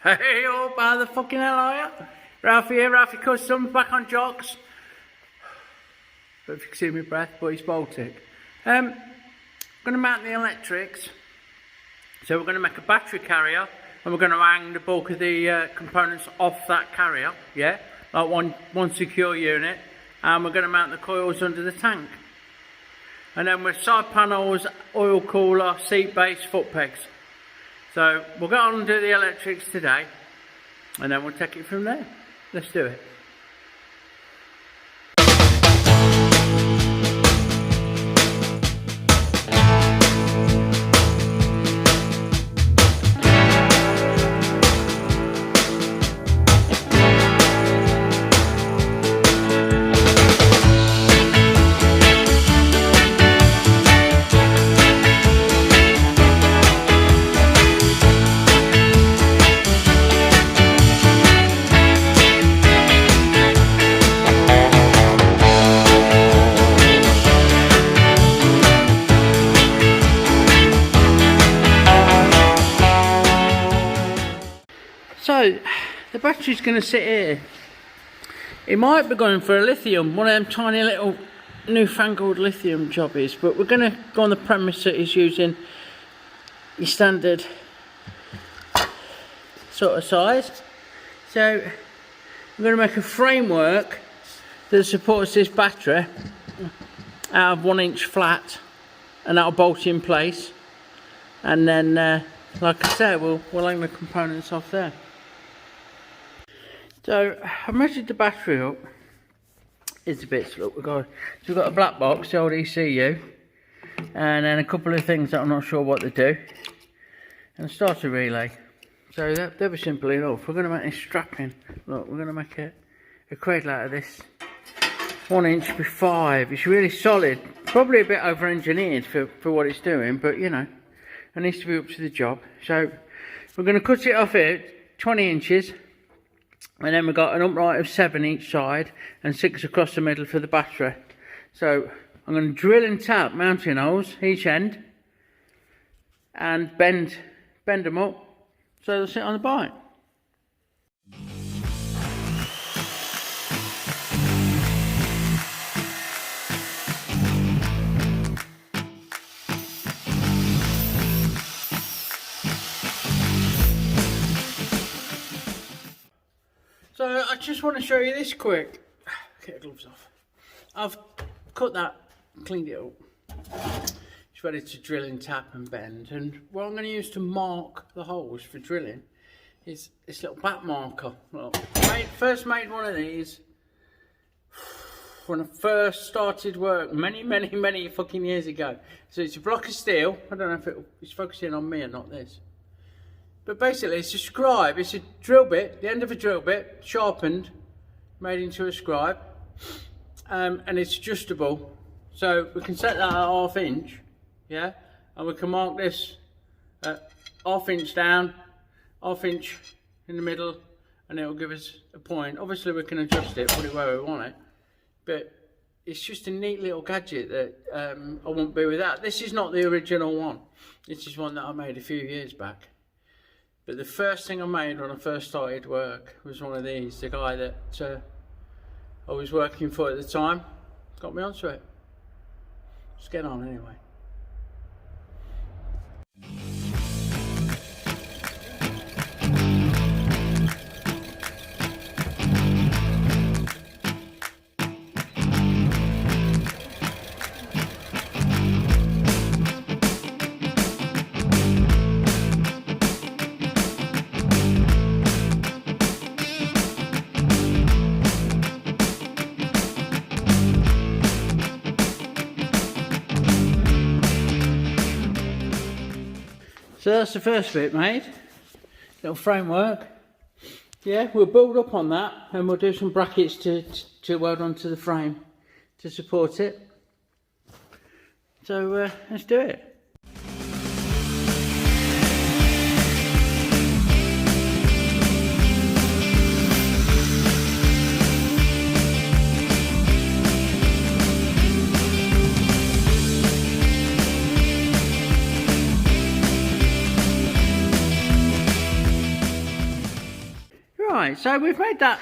Hey, oh, how the fucking hell are you? Ralfy here, Ralfy Customs, back on jocks. But if you can see my breath, but it's Baltic. I'm going to mount the electrics. So we're going to make a battery carrier, and we're going to hang the bulk of the components off that carrier, yeah? Like one secure unit. And we're going to mount the coils under the tank. And then with side panels, oil cooler, seat base, foot pegs. So we'll get on and do the electrics today, and then we'll take it from there. Let's do it. So, the battery's going to sit here. It might be going for a lithium, one of them tiny little newfangled lithium jobbies, but we're going to go on the premise that he's using your standard sort of size. So, I'm going to make a framework that supports this battery out of 1 inch flat, and that'll bolt in place, and then like I said, we'll hang the components off there. So I measured the battery up. It's a bit, look, so we've got a black box, the old ECU, and then a couple of things that I'm not sure what to do, and a starter relay. So they'll be simple enough. We're going to make this strapping. Look, we're going to make a cradle out of this 1 inch by 5. It's really solid, probably a bit over engineered for what it's doing, but you know, it needs to be up to the job. So we're going to cut it off here 20 inches. And then we've got an upright of 7 each side and 6 across the middle for the battery. So I'm going to drill and tap mounting holes each end and bend them up so they'll sit on the bike. So I just want to show you this quick. Get the gloves off. I've cut that, cleaned it up. It's ready to drill and tap and bend. And what I'm going to use to mark the holes for drilling is this little back marker. Look, first made one of these when I first started work many fucking years ago. So it's a block of steel. I don't know if it's focusing on me or not this. But basically it's a scribe, it's a drill bit, the end of a drill bit, sharpened, made into a scribe, and it's adjustable. So we can set that at 1/2 inch, yeah, and we can mark this at 1/2 inch down, 1/2 inch in the middle, and it will give us a point. Obviously we can adjust it, put it where we want it, but it's just a neat little gadget that I won't be without. This is not the original one, this is one that I made a few years back. But the first thing I made when I first started work was one of these. The guy that I was working for at the time got me onto it. Let's get on anyway. So that's the first bit made, little framework. Yeah, we'll build up on that and we'll do some brackets to weld onto the frame to support it. So let's do it. Right, so we've made that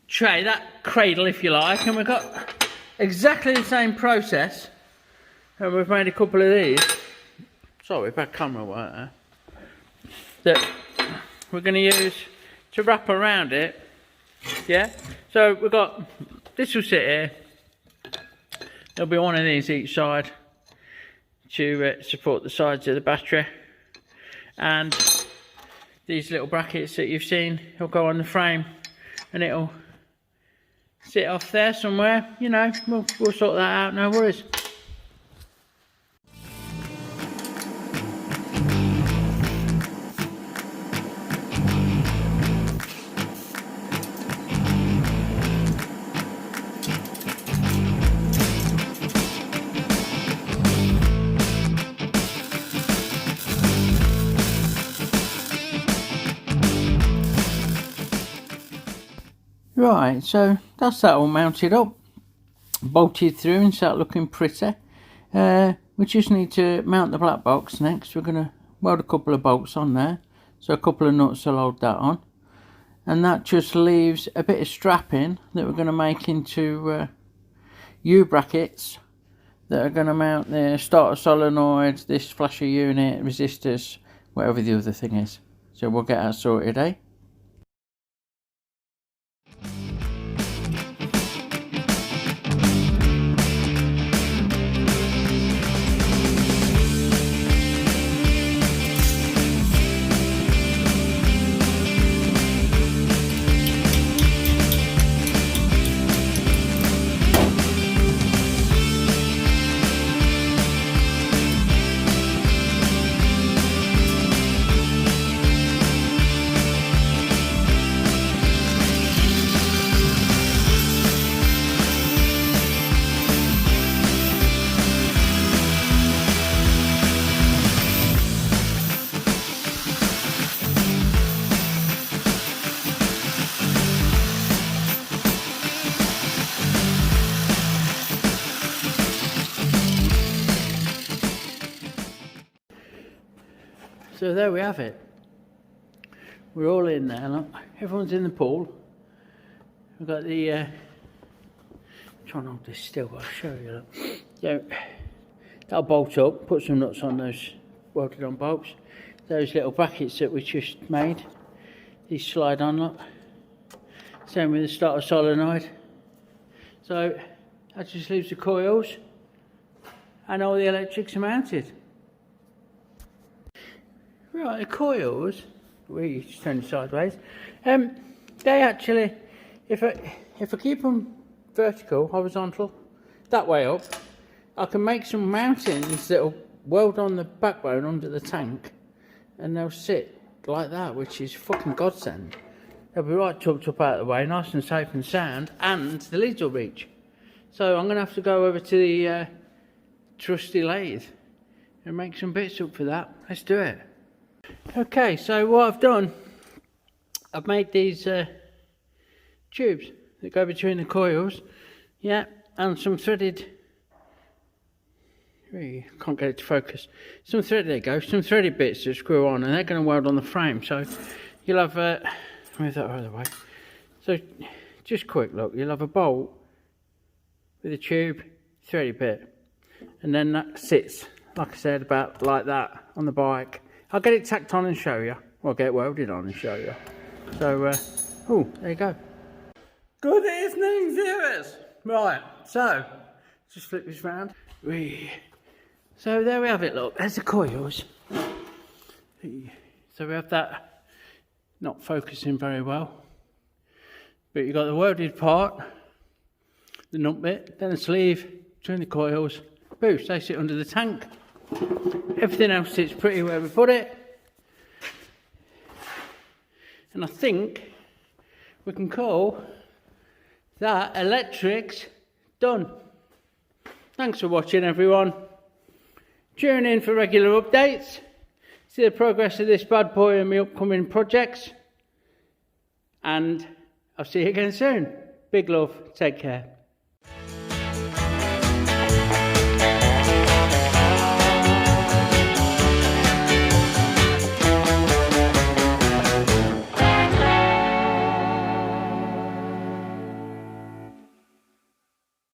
tray, that cradle if you like, and we've got exactly the same process, and we've made a couple of these. Sorry, bad camera work there. That we're going to use to wrap around it. Yeah, so we've got, this will sit here. There'll be one of these each side to support the sides of the battery, and these little brackets that you've seen will go on the frame, and it'll sit off there somewhere. You know, we'll sort that out, no worries. Right, so that's that all mounted up, bolted through and start looking pretty. We just need to mount the black box next. We're going to weld a couple of bolts on there, so a couple of nuts will hold that on, and that just leaves a bit of strapping that we're going to make into U-brackets that are going to mount the starter solenoid, this flasher unit, resistors, whatever the other thing is. So we'll get that sorted, eh? So there we have it. We're all in there, look. Everyone's in the pool. We've got the try and hold this still, I'll show you. Look. So that'll bolt up, put some nuts on those welded on bolts. Those little brackets that we just made, these slide on, look. Same with the starter solenoid. So that just leaves the coils and all the electrics are mounted. Right, the coils, we just turn sideways. They actually, if I keep them vertical, horizontal, that way up, I can make some mountings that'll weld on the backbone under the tank, and they'll sit like that, which is fucking godsend. They'll be right tucked up out of the way, nice and safe and sound, and the leads will reach. So I'm going to have to go over to the trusty lathe and make some bits up for that. Let's do it. Okay, so what I've done, I've made these tubes that go between the coils, yeah, and some threaded, can't get it to focus, some threaded bits that screw on, and they're going to weld on the frame. So you'll have, move that out of the way, so just quick look, you'll have a bolt with a tube, threaded bit, and then that sits, like I said, about like that on the bike. I'll get it tacked on and show you. Well, get it welded on and show you. So, oh, there you go. Good evening, viewers. Right, so, just flip this round. So there we have it, look. There's the coils. So we have that not focusing very well. But you've got the welded part, the nut bit, then the sleeve, between the coils. Boost, they sit under the tank. Everything else sits pretty where we put it, and I think we can call that electrics done. Thanks for watching, everyone. Tune in for regular updates, see the progress of this bad boy and my upcoming projects, and I'll see you again soon. Big love, take care.